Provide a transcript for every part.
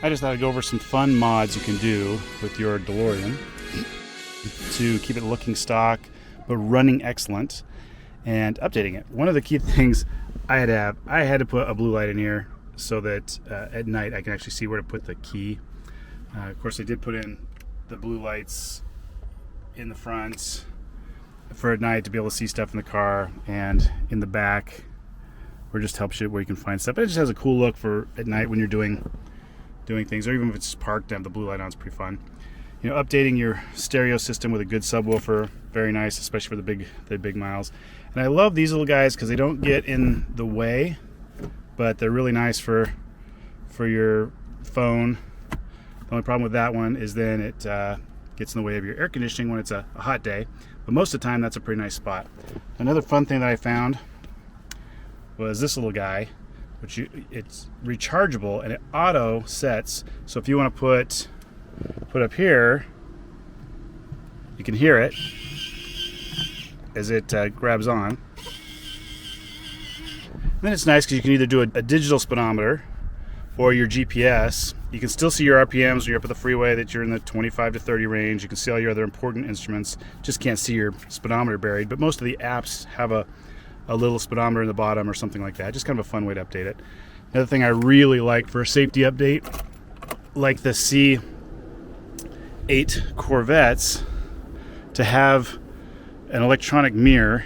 I just thought I'd go over some fun mods you can do with your DeLorean to keep it looking stock but running excellent and updating it. One of the key things I had to put a blue light in here so that at night I can actually see where to put the key. Of course, I did put in the blue lights in the front for at night to be able to see stuff in the car, and in the back where it just helps you where you can find stuff. But it just has a cool look for at night when you're doing things, or even if it's just parked to have the blue light on. It's pretty fun. You know, updating your stereo system with a good subwoofer, very nice, especially for the big miles. And I love these little guys because they don't get in the way, but they're really nice for your phone. The only problem with that one is then it gets in the way of your air conditioning when it's a hot day. But most of the time, that's a pretty nice spot. Another fun thing that I found was this little guy, which it's rechargeable and it auto sets. So if you want to put up here, you can hear it as it grabs on. And then it's nice because you can either do a digital speedometer or your GPS. You can still see your RPMs when you're up at the freeway, that you're in the 25 to 30 range. You can see all your other important instruments. Just can't see your speedometer buried. But most of the apps have a little speedometer in the bottom or something like that. Just kind of a fun way to update it. Another thing I really like for a safety update, like the C8 Corvettes, to have an electronic mirror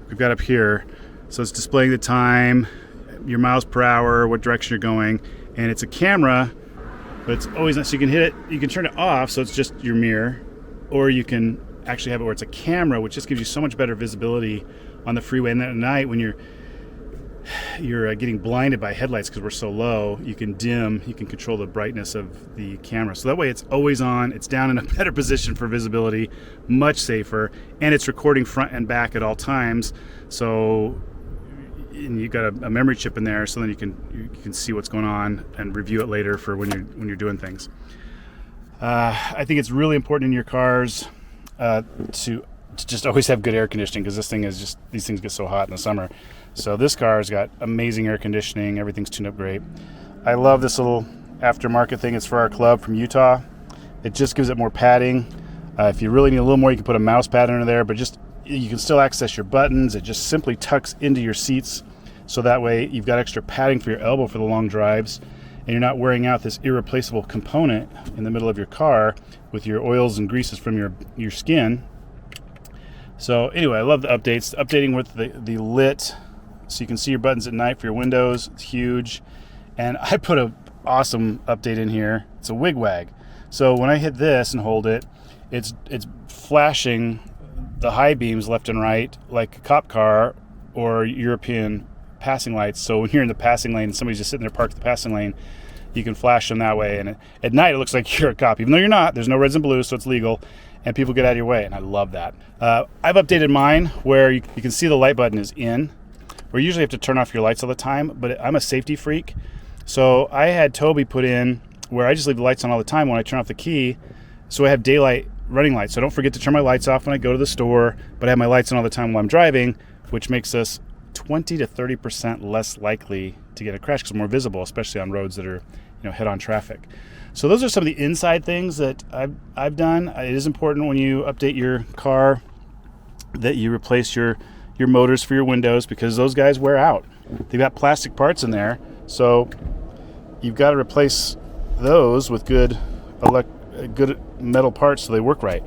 we've got up here. So it's displaying the time, your miles per hour, what direction you're going, and it's a camera, but it's always nice. So you can hit it, you can turn it off so it's just your mirror, or you can actually have it where it's a camera, which just gives you so much better visibility on the freeway. And then at night when you're getting blinded by headlights because we're so low, you can control the brightness of the camera. So that way it's always on, it's down in a better position for visibility, much safer, and it's recording front and back at all times. So and you've got a memory chip in there, so then you can see what's going on and review it later for when you're doing things. I think it's really important in your cars to just always have good air conditioning, because these things get so hot in the summer. So this car's got amazing air conditioning. Everything's tuned up great. I love this little aftermarket thing. It's for our club from Utah. It just gives it more padding. If you really need a little more, you can put a mouse pad under there, but you can still access your buttons. It just simply tucks into your seats, so that way you've got extra padding for your elbow for the long drives, and you're not wearing out this irreplaceable component in the middle of your car with your oils and greases from your skin. So anyway, I love the updates. Updating with the lit, so you can see your buttons at night for your windows. It's huge. And I put an awesome update in here. It's a wig-wag. So when I hit this and hold it, it's flashing the high beams left and right like a cop car or European passing lights. So when you're in the passing lane and somebody's just sitting there parked in the passing lane, you can flash them that way. And at night it looks like you're a cop, even though you're not. There's no reds and blues, so it's legal, and people get out of your way, and I love that. I've updated mine where you can see the light button is in, where you usually have to turn off your lights all the time, but I'm a safety freak. So I had Toby put in where I just leave the lights on all the time when I turn off the key, so I have daylight running lights. So I don't forget to turn my lights off when I go to the store, but I have my lights on all the time while I'm driving, which makes us 20 to 30% less likely to get a crash because we're more visible, especially on roads that are head-on traffic. So those are some of the inside things that I've done. It is important when you update your car that you replace your motors for your windows, because those guys wear out. They've got plastic parts in there, so you've got to replace those with good metal parts so they work right.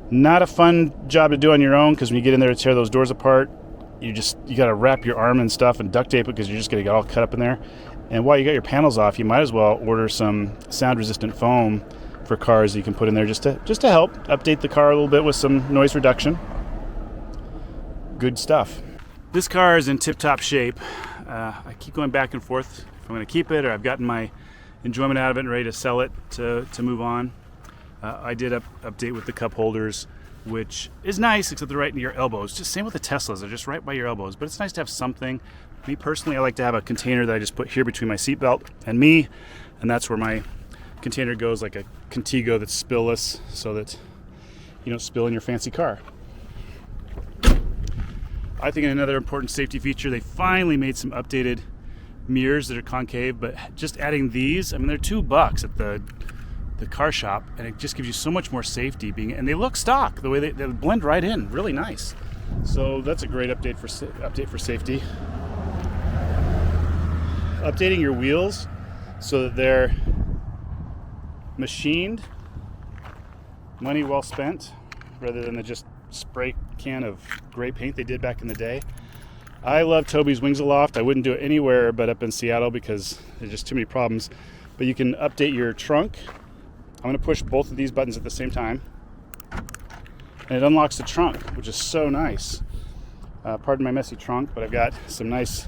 Not a fun job to do on your own, because when you get in there to tear those doors apart, you got to wrap your arm and stuff and duct tape it, because you're just going to get all cut up in there. And while you got your panels off, you might as well order some sound-resistant foam for cars that you can put in there just to help update the car a little bit with some noise reduction. Good stuff. This car is in tip-top shape. I keep going back and forth if I'm going to keep it, or I've gotten my enjoyment out of it and ready to sell it to move on. I did update with the cup holders, which is nice, except they're right in your elbows. Just same with the Teslas, they're just right by your elbows. But it's nice to have something. Me personally, I like to have a container that I just put here between my seatbelt and me, and that's where my container goes, like a Contigo that's spillless, so that you don't spill in your fancy car. I think another important safety feature, they finally made some updated mirrors that are concave, but just adding these, I mean, they're $2 at the car shop, and it just gives you so much more safety. And they look stock the way they blend right in, really nice. So that's a great update for safety. Updating your wheels so that they're machined, money well spent, rather than the just spray can of gray paint they did back in the day. I love Toby's Wings Aloft. I wouldn't do it anywhere but up in Seattle because there's just too many problems. But you can update your trunk. I'm going to push both of these buttons at the same time, and it unlocks the trunk, which is so nice. Pardon my messy trunk, but I've got some nice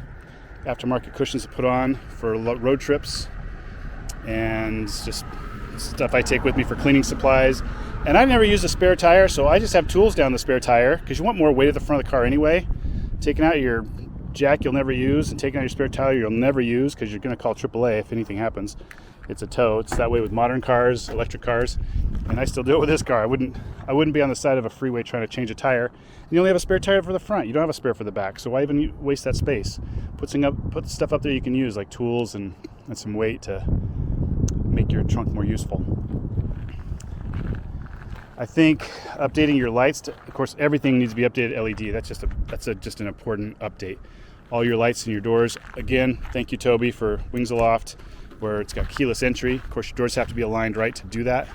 aftermarket cushions to put on for road trips, and just stuff I take with me for cleaning supplies. And I've never used a spare tire, so I just have tools down the spare tire, because you want more weight at the front of the car anyway. Taking out your jack you'll never use, and taking out your spare tire you'll never use, because you're going to call AAA if anything happens. It's a tow. It's that way with modern cars, electric cars, and I still do it with this car. I wouldn't be on the side of a freeway trying to change a tire. And you only have a spare tire for the front. You don't have a spare for the back, so why even waste that space? Put stuff up there you can use, like tools and some weight to make your trunk more useful. I think updating your lights, of course, everything needs to be updated LED. That's just an important update. All your lights and your doors. Again, thank you, Toby, for Wings Aloft, where it's got keyless entry. Of course, your doors have to be aligned right to do that.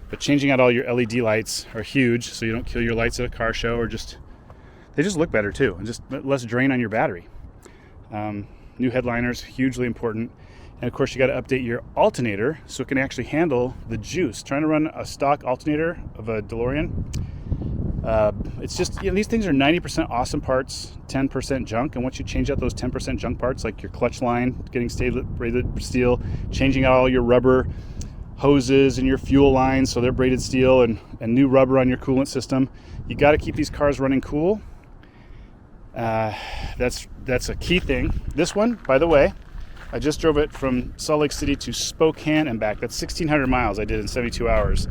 But changing out all your LED lights are huge, so you don't kill your lights at a car show, or they just look better too, and just less drain on your battery. New headliners, hugely important. And of course, you got to update your alternator so it can actually handle the juice. Trying to run a stock alternator of a Delorean, it's just, these things are 90% awesome parts, 10% junk. And once you change out those 10% junk parts, like your clutch line getting braided steel, changing out all your rubber hoses and your fuel lines so they're braided steel, and new rubber on your coolant system, you got to keep these cars running cool. That's a key thing. This one, by the way, I just drove it from Salt Lake City to Spokane and back. That's 1,600 miles I did in 72 hours,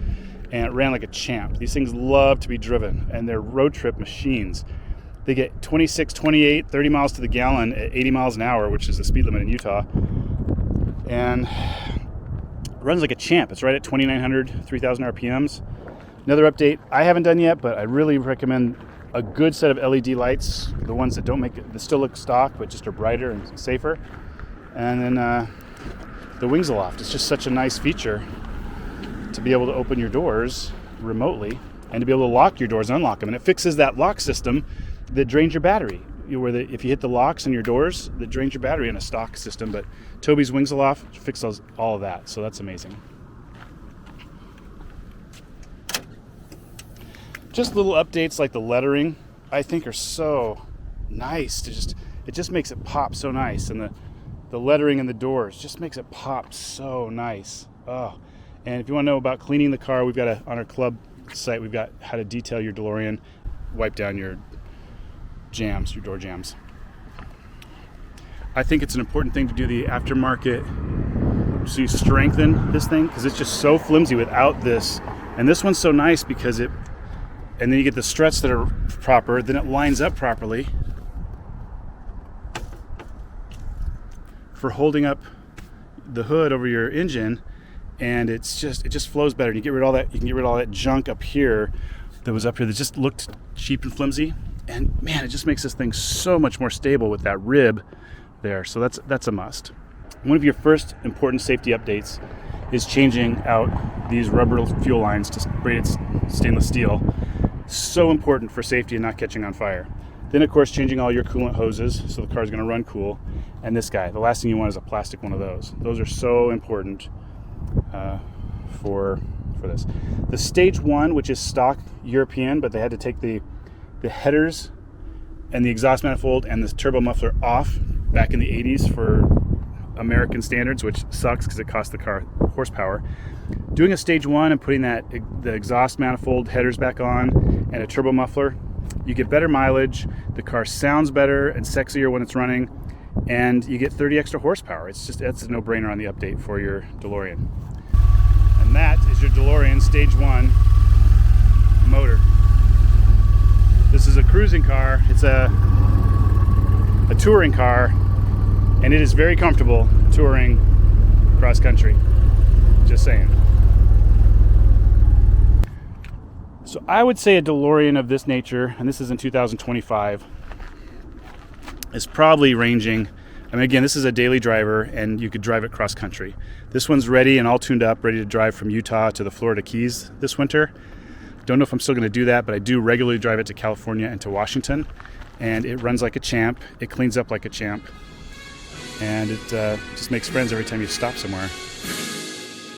and it ran like a champ. These things love to be driven, and they're road trip machines. They get 26, 28, 30 miles to the gallon at 80 miles an hour, which is the speed limit in Utah, and it runs like a champ. It's right at 2,900, 3,000 RPMs. Another update I haven't done yet, but I really recommend a good set of LED lights, the ones that that still look stock, but just are brighter and safer. And then the Wings Aloft. It's just such a nice feature to be able to open your doors remotely and to be able to lock your doors and unlock them. And it fixes that lock system that drains your battery. If you hit the locks in your doors, that drains your battery in a stock system. But Toby's Wings Aloft fixes all of that, so that's amazing. Just little updates like the lettering, I think, are so nice. It just makes it pop so nice, and the lettering in the doors just makes it pop so nice. Oh, and if you want to know about cleaning the car, we've got on our club site, we've got how to detail your DeLorean, wipe down your jams, your door jams. I think it's an important thing to do the aftermarket, so you strengthen this thing, because it's just so flimsy without this. And this one's so nice because and then you get the struts that are proper, then it lines up properly for holding up the hood over your engine, and it just flows better. You can get rid of all that junk up here that was up here that just looked cheap and flimsy, and man, it just makes this thing so much more stable with that rib there. So that's a must. One of your first important safety updates is changing out these rubber fuel lines to braided stainless steel. So important for safety and not catching on fire. Then, of course, changing all your coolant hoses so the car's going to run cool. And this guy, the last thing you want is a plastic one of those. Those are so important for this. The Stage 1, which is stock European, but they had to take the headers and the exhaust manifold and the turbo muffler off back in the 80s for American standards, which sucks because it cost the car horsepower. Doing a Stage 1 and putting the exhaust manifold headers back on and a turbo muffler, you get better mileage, the car sounds better and sexier when it's running, and you get 30 extra horsepower. It's a no-brainer on the update for your DeLorean. And that is your DeLorean Stage 1 motor. This is a cruising car. It's a touring car And it is very comfortable touring cross country. Just saying. So I would say a DeLorean of this nature, and this is in 2025, is probably ranging. I mean, again, this is a daily driver, and you could drive it cross country. This one's ready and all tuned up, ready to drive from Utah to the Florida Keys this winter. Don't know if I'm still going to do that, but I do regularly drive it to California and to Washington, and it runs like a champ. It cleans up like a champ, and it just makes friends every time you stop somewhere.